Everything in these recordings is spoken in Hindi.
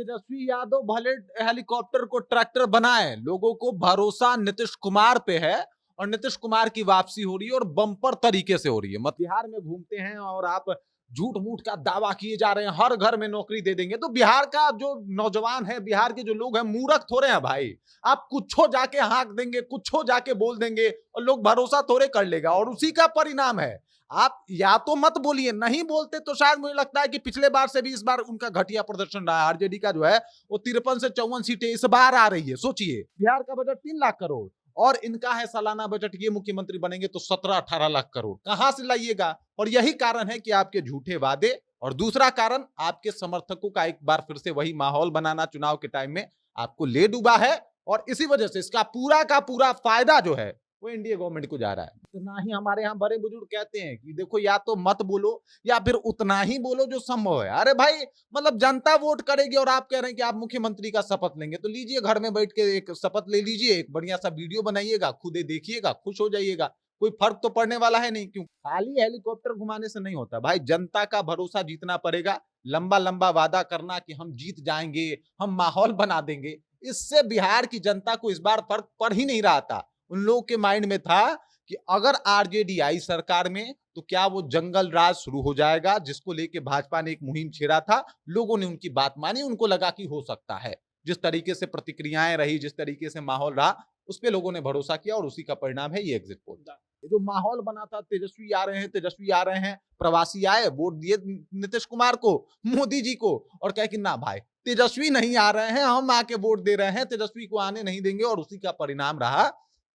तेजस्वी यादव भले हेलीकॉप्टर को ट्रैक्टर बनाए, लोगों को भरोसा नीतीश कुमार पे है और नीतीश कुमार की वापसी हो रही है और बम्पर तरीके से हो रही है। मत बिहार में घूमते हैं और आप झूठ मूठ का दावा किए जा रहे हैं, हर घर में नौकरी दे देंगे। तो बिहार का जो नौजवान है, बिहार के जो लोग हैं, मूर्ख थोड़े हैं भाई। आप कुछो जाके हाँक देंगे, कुछो जाके बोल देंगे और लोग भरोसा थोड़े कर लेगा, और उसी का परिणाम है। आप या तो मत बोलिए, नहीं बोलते तो शायद मुझे लगता है कि पिछले बार से भी इस बार उनका घटिया प्रदर्शन रहा है। आरजेडी का जो है वो 53 से 54 सीटें इस बार आ रही है। सोचिए, बिहार का बजट 3 लाख करोड़ और इनका है सालाना बजट, ये मुख्यमंत्री बनेंगे तो 17-18 लाख करोड़ कहां से लाइएगा। और यही कारण है कि आपके झूठे वादे, और दूसरा कारण आपके समर्थकों का एक बार फिर से वही माहौल बनाना चुनाव के टाइम में आपको ले डूबा है। और इसी वजह से इसका पूरा का पूरा फायदा जो है वो एनडीए गवर्नमेंट को जा रहा है। इतना ही हमारे यहाँ बड़े बुजुर्ग कहते हैं कि देखो, या तो मत बोलो या फिर उतना ही बोलो जो संभव है। अरे भाई, मतलब जनता वोट करेगी और आप कह रहे हैं कि आप मुख्यमंत्री का शपथ लेंगे, तो लीजिए, घर में बैठ के एक शपथ ले लीजिए, एक बढ़िया सा वीडियो बनाइएगा, खुद देखिएगा, खुश हो जाइएगा। कोई फर्क तो पड़ने वाला है नहीं। क्यों खाली हेलीकॉप्टर घुमाने से नहीं होता भाई, जनता का भरोसा जीतना पड़ेगा। लंबा लंबा वादा करना कि हम जीत जाएंगे, हम माहौल बना देंगे, इससे बिहार की जनता को इस बार फर्क पड़ ही नहीं रहा था। उन लोगों के माइंड में था कि अगर आरजेडी आई सरकार में तो क्या वो जंगल राज शुरू हो जाएगा, जिसको लेके भाजपा ने एक मुहिम छेड़ा था। लोगों ने उनकी बात मानी, उनको लगा कि हो सकता है। जिस तरीके से प्रतिक्रियाएं रही, जिस तरीके से माहौल रहा, उस पे लोगों ने भरोसा किया और उसी का परिणाम है ये एग्जिट पोल। जो माहौल बना था, तेजस्वी आ रहे हैं, तेजस्वी आ रहे हैं, प्रवासी आए, वोट दिए नीतीश कुमार को, मोदी जी को, और कहे कि ना भाई, तेजस्वी नहीं आ रहे हैं, हम आके वोट दे रहे हैं, तेजस्वी को आने नहीं देंगे। और उसी का परिणाम रहा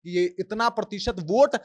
कि ये इतना प्रतिशत वोट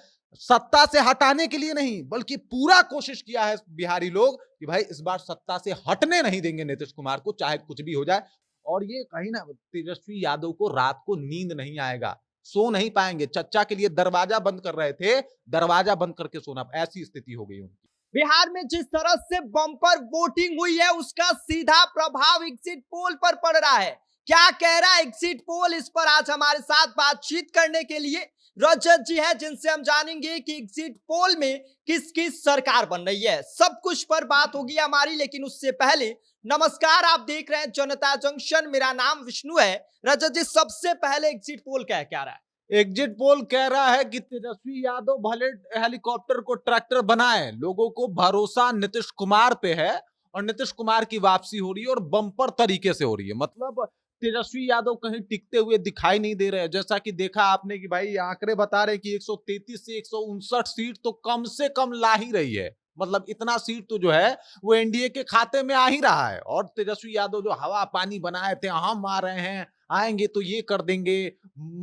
सत्ता से हटाने के लिए नहीं, बल्कि पूरा कोशिश किया है बिहारी लोग कि भाई इस बार सत्ता से हटने नहीं देंगे नीतीश कुमार को, चाहे कुछ भी हो जाए। और ये कहीं ना, तेजस्वी यादव को रात को नींद नहीं आएगा, सो नहीं पाएंगे। चच्चा के लिए दरवाजा बंद कर रहे थे, दरवाजा बंद करके सोना, ऐसी स्थिति हो गई उनकी। बिहार में जिस तरह से बम्पर वोटिंग हुई है, उसका सीधा प्रभाव एग्जिट पोल पर पड़ रहा है। क्या कह रहा है एग्जिट पोल, इस पर आज हमारे साथ बातचीत करने के लिए रजत जी हैं, जिनसे हम जानेंगे कि एग्जिट पोल में किसकी सरकार बन रही है। सब कुछ पर बात होगी हमारी, लेकिन उससे पहले नमस्कार, आप देख रहे हैं जनता जंक्शन, मेरा नाम विष्णु है। रजत जी, सबसे पहले एग्जिट पोल क्या कह रहा है? एग्जिट पोल कह रहा है कि तेजस्वी यादव भले हेलीकॉप्टर को ट्रैक्टर बनाए, लोगों को भरोसा नीतीश कुमार पे है और नीतीश कुमार की वापसी हो रही है और बम्पर तरीके से हो रही है। मतलब तेजस्वी यादव कहीं टिकते हुए दिखाई नहीं दे रहे हैं। जैसा कि देखा आपने कि भाई आंकड़े बता रहे हैं कि 133 से 159 सीट तो कम से कम ला ही रही है। मतलब इतना सीट तो जो है वो एनडीए के खाते में आ ही रहा है। और तेजस्वी यादव जो हवा पानी बनाए थे, हम आ रहे हैं, आएंगे तो ये कर देंगे,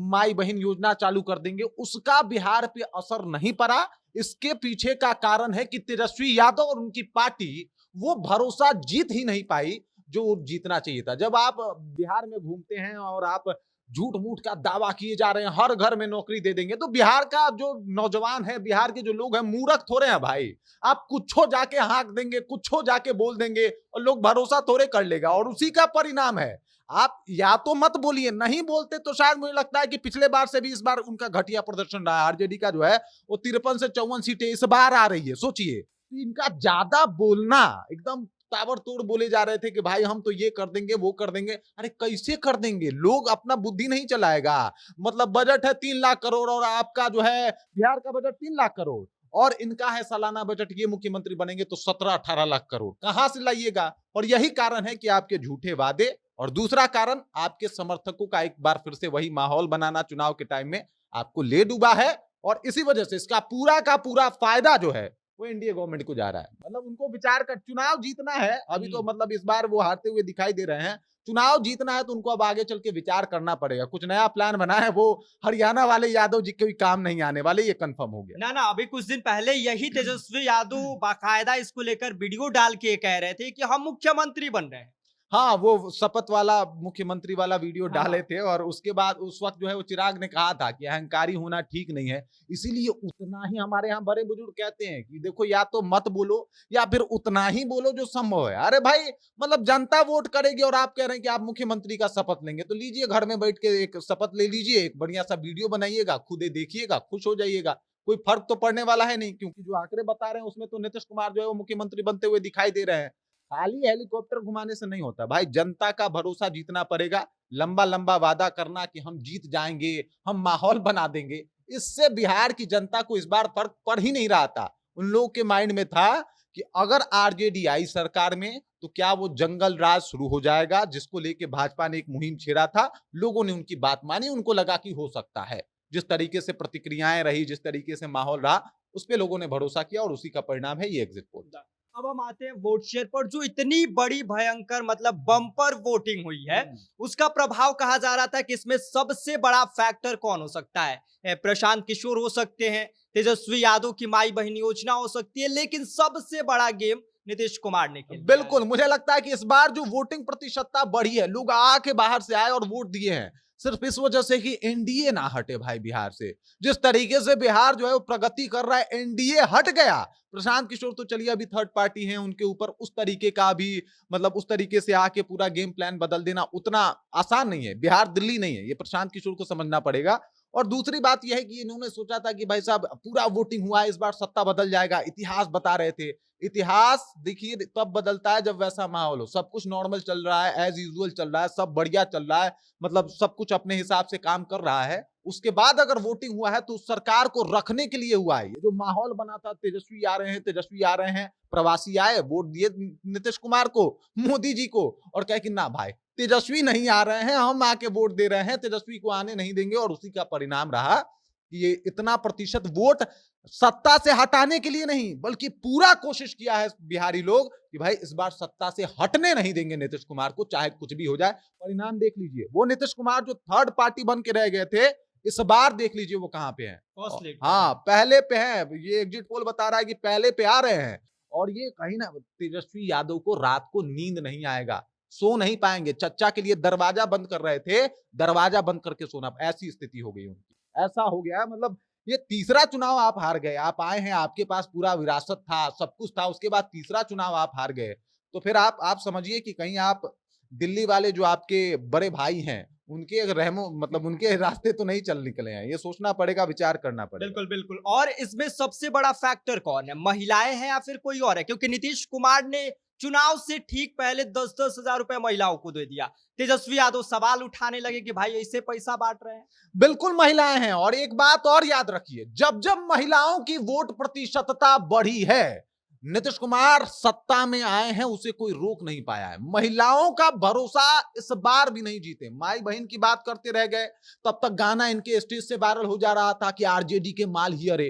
माई बहन योजना चालू कर देंगे, उसका बिहार पे असर नहीं पड़ा। इसके पीछे का कारण है कि तेजस्वी यादव और उनकी पार्टी वो भरोसा जीत ही नहीं पाई जो जीतना चाहिए था। जब आप बिहार में घूमते हैं और आप झूठ मूठ का दावा किए जा रहे हैं, हर घर में नौकरी दे देंगे, तो बिहार का जो नौजवान है, बिहार के जो लोग हैं, मूर्ख थोड़े हैं भाई। आप कुछो जाके हाँक देंगे, कुछो जाके बोल देंगे और लोग भरोसा थोड़े कर लेगा, और उसी का परिणाम है। आप या तो मत बोलिए, नहीं बोलते तो शायद मुझे लगता है कि पिछले बार से भी इस बार उनका घटिया प्रदर्शन रहा है। आरजेडी का जो है वो 53 से 54 सीटें इस बार आ रही है। सोचिए, तो इनका ज्यादा बोलना, एकदम ताबड़तोड़ बोले जा रहे थे कि भाई हम तो ये कर देंगे, वो कर देंगे। अरे कैसे कर देंगे? लोग अपना बुद्धि नहीं चलाएगा। मतलब बजट है 3 लाख करोड़ और आपका जो है बिहार का बजट 3 लाख करोड़ और इनका है सालाना बजट, ये मुख्यमंत्री बनेंगे तो 17-18 लाख करोड़ कहां से लाइएगा। और यही कारण है कि आपके झूठे वादे, और दूसरा कारण आपके समर्थकों का एक बार फिर से वही माहौल बनाना चुनाव के टाइम में आपको ले डूबा है। और इसी वजह से इसका पूरा का पूरा फायदा जो है वो एनडीए गवर्नमेंट को जा रहा है। मतलब उनको विचार कर चुनाव जीतना है अभी, तो मतलब इस बार वो हारते हुए दिखाई दे रहे हैं। चुनाव जीतना है तो उनको अब आगे चल के विचार करना पड़ेगा। कुछ नया प्लान बना है, वो हरियाणा वाले यादव जी के भी काम नहीं आने वाले, ये कंफर्म हो गया। ना अभी कुछ दिन पहले यही तेजस्वी यादव बाकायदा इसको लेकर वीडियो डाल के कह रहे थे कि हम मुख्यमंत्री बन रहे हैं। हाँ, वो शपथ वाला मुख्यमंत्री वाला वीडियो हाँ। डाले थे और उसके बाद उस वक्त जो है वो चिराग ने कहा था कि अहंकारी होना ठीक नहीं है। इसीलिए उतना ही हमारे यहाँ बड़े बुजुर्ग कहते हैं कि देखो, या तो मत बोलो या फिर उतना ही बोलो जो संभव है। अरे भाई, मतलब जनता वोट करेगी और आप कह रहे हैं कि आप मुख्यमंत्री का शपथ लेंगे, तो लीजिए, घर में बैठ के एक शपथ ले लीजिए, एक बढ़िया सा वीडियो बनाइएगा, खुद देखिएगा, खुश हो जाइएगा। कोई फर्क तो पड़ने वाला है नहीं, क्योंकि जो आंकड़े बता रहे हैं उसमें तो नीतीश कुमार जो है वो मुख्यमंत्री बनते हुए दिखाई दे रहे हैं। खाली हेलीकॉप्टर घुमाने से नहीं होता भाई, जनता का भरोसा जीतना पड़ेगा। लंबा लंबा वादा करना कि हम जीत जाएंगे, हम माहौल बना देंगे, इससे बिहार की जनता को इस बार फर्क पड़ ही नहीं रहा था। उन लोगों के माइंड में था कि अगर आरजेडी आई सरकार में तो क्या वो जंगल राज शुरू हो जाएगा, जिसको लेके भाजपा ने एक मुहिम छेड़ा था। लोगों ने उनकी बात मानी, उनको लगा कि हो सकता है। जिस तरीके से प्रतिक्रियाएं रही, जिस तरीके से माहौल रहा, उस पे लोगों ने भरोसा किया और उसी का परिणाम है ये एग्जिट पोल। अब हम आते हैं वोट शेयर पर, जो इतनी बड़ी भयंकर मतलब बम्पर वोटिंग हुई है, उसका प्रभाव कहा जा रहा था कि इसमें सबसे बड़ा फैक्टर कौन हो सकता है? प्रशांत किशोर हो सकते हैं, तेजस्वी यादव की माई बहन योजना हो सकती है, लेकिन सबसे बड़ा गेम नीतीश कुमार ने खेला। बिल्कुल, मुझे लगता है कि इस बार जो वोटिंग प्रतिशतता बढ़ी है, लोग आके बाहर से आए और वोट दिए हैं, सिर्फ इस वजह से कि एनडीए ना हटे भाई बिहार से। जिस तरीके से बिहार जो है वो प्रगति कर रहा है, एनडीए हट गया। प्रशांत किशोर तो चलिए अभी थर्ड पार्टी हैं, उनके ऊपर उस तरीके का भी मतलब उस तरीके से आके पूरा गेम प्लान बदल देना उतना आसान नहीं है। बिहार दिल्ली नहीं है, ये प्रशांत किशोर को समझना पड़ेगा। और दूसरी बात यह है कि इन्होंने सोचा था कि भाई साहब पूरा वोटिंग हुआ है, इस बार सत्ता बदल जाएगा, इतिहास बता रहे थे। इतिहास देखिए तब बदलता है जब वैसा माहौल हो, सब कुछ नॉर्मल चल रहा है, एज यूजुअल चल रहा है, सब बढ़िया चल रहा है, मतलब सब कुछ अपने हिसाब से काम कर रहा है। उसके बाद अगर वोटिंग हुआ है तो उस सरकार को रखने के लिए हुआ है। ये जो माहौल बना था, तेजस्वी आ रहे हैं, तेजस्वी आ रहे हैं, प्रवासी आए, वोट दिए नीतीश कुमार को, मोदी जी को, और कहे कि ना भाई तेजस्वी नहीं आ रहे हैं, हम आके वोट दे रहे हैं, तेजस्वी को आने नहीं देंगे। और उसी का परिणाम रहा कि ये इतना प्रतिशत वोट सत्ता से हटाने के लिए नहीं, बल्कि पूरा कोशिश किया है बिहारी लोग कि भाई इस बार सत्ता से हटने नहीं देंगे नीतीश कुमार को, चाहे कुछ भी हो जाए। परिणाम देख लीजिए, वो नीतीश कुमार जो थर्ड पार्टी बन के रह गए थे, इस बार देख लीजिए वो कहां पे हैं। हाँ, पहले पे हैं। ये एग्जिट पोल बता रहा है कि पहले पे आ रहे हैं। और ये कहीं ना, तेजस्वी यादव को रात को नींद नहीं आएगा, सो नहीं पाएंगे। चच्चा के लिए दरवाजा बंद कर रहे थे, दरवाजा बंद करके सोना, ऐसी स्थिति हो गई उनकी। ऐसा हो गया मतलब ये तीसरा चुनाव आप हार गए। आप आए हैं, आपके पास पूरा विरासत था, सब कुछ था, उसके बाद तीसरा चुनाव आप हार गए। तो फिर आप समझिए कि कहीं आप दिल्ली वाले जो आपके बड़े भाई हैं, उनके रहमो मतलब उनके रास्ते तो नहीं चल निकले हैं। ये सोचना पड़ेगा, विचार करना पड़ेगा। बिल्कुल बिल्कुल। और इसमें सबसे बड़ा फैक्टर कौन है? महिलाएं हैं या फिर कोई और है? क्योंकि नीतीश कुमार ने चुनाव से ठीक पहले 10-10 हजार रुपए महिलाओं को दे दिया। तेजस्वी यादव सवाल उठाने लगे कि भाई ऐसे पैसा बांट रहे हैं। बिल्कुल महिलाएं हैं। और एक बात और याद रखिए, जब जब महिलाओं की वोट प्रतिशतता बढ़ी है, नीतीश कुमार सत्ता में आए हैं, उसे कोई रोक नहीं पाया है। महिलाओं का भरोसा इस बार भी नहीं जीते। माई बहन की बात करते रह गए, तब तक गाना इनके स्टेज से वायरल हो जा रहा था कि आरजेडी के माल ही अरे।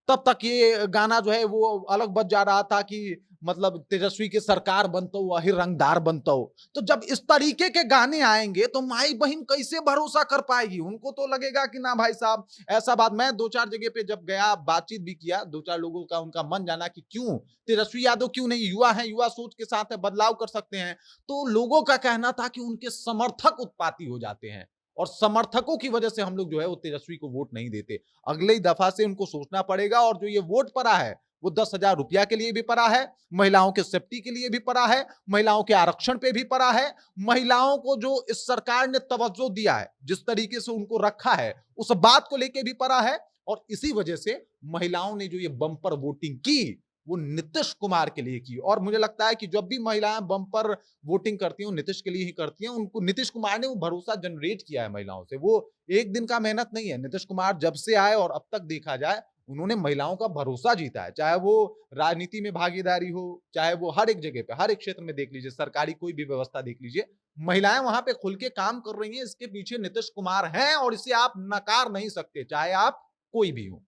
तब तक ये गाना जो है वो अलग बज जा रहा था कि मतलब तेजस्वी की सरकार बनता हो, वही रंगदार बनता हो। तो जब इस तरीके के गाने आएंगे तो माई बहन कैसे भरोसा कर पाएगी? उनको तो लगेगा कि ना भाई साहब ऐसा बात। मैं 2-4 जगह पे जब गया, बातचीत भी किया, 2-4 लोगों का उनका मन जाना कि क्यों तेजस्वी यादव क्यों नहीं, युवा है, युवा सोच के साथ है, बदलाव कर सकते हैं। तो लोगों का कहना था कि उनके समर्थक उत्पाती हो जाते हैं और समर्थकों की वजह से हम लोग जो है वो तेजस्वी को वोट नहीं देते। अगली दफा से उनको सोचना पड़ेगा। और जो ये वोट पड़ा है वो 10,000 रुपया के लिए भी पड़ा है, महिलाओं के सेफ्टी के लिए भी पड़ा है, महिलाओं के आरक्षण पे भी पड़ा है। महिलाओं को जो इस सरकार ने तवज्जो दिया है, जिस तरीके से उनको रखा है, उस बात को लेके भी पड़ा है। और इसी वजह से महिलाओं ने जो ये बम्पर वोटिंग की, वो नीतीश कुमार के लिए की। और मुझे लगता है कि जब भी महिलाएं बम्पर वोटिंग करती हैं, नीतीश के लिए ही करती हैं। उनको नीतीश कुमार ने वो भरोसा जनरेट किया है महिलाओं से। वो एक दिन का मेहनत नहीं है। नीतीश कुमार जब से आए और अब तक देखा जाए, उन्होंने महिलाओं का भरोसा जीता है। चाहे वो राजनीति में भागीदारी हो, चाहे वो हर एक जगह पे, हर एक क्षेत्र में देख लीजिए, सरकारी कोई भी व्यवस्था देख लीजिए, महिलाएं वहां पे खुल के काम कर रही हैं। इसके पीछे नीतीश कुमार हैं और इसे आप नकार नहीं सकते, चाहे आप कोई भी हो।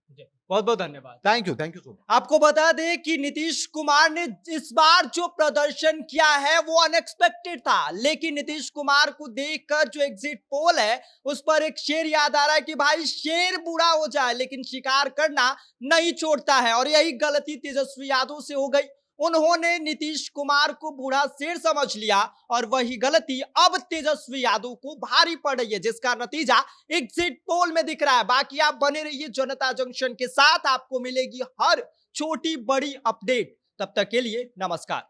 बहुत बहुत धन्यवाद। Thank you so much. आपको बता दें कि नीतीश कुमार ने इस बार जो प्रदर्शन किया है वो अनएक्सपेक्टेड था, लेकिन नीतीश कुमार को देखकर जो एग्जिट पोल है उस पर एक शेर याद आ रहा है कि भाई शेर बूढ़ा हो जाए लेकिन शिकार करना नहीं छोड़ता है। और यही गलती तेजस्वी यादव से हो गई। उन्होंने नीतीश कुमार को बूढ़ा शेर समझ लिया और वही गलती अब तेजस्वी यादव को भारी पड़ रही है, जिसका नतीजा एग्जिट पोल में दिख रहा है। बाकी आप बने रहिए जनता जंक्शन के साथ, आपको मिलेगी हर छोटी बड़ी अपडेट। तब तक के लिए नमस्कार।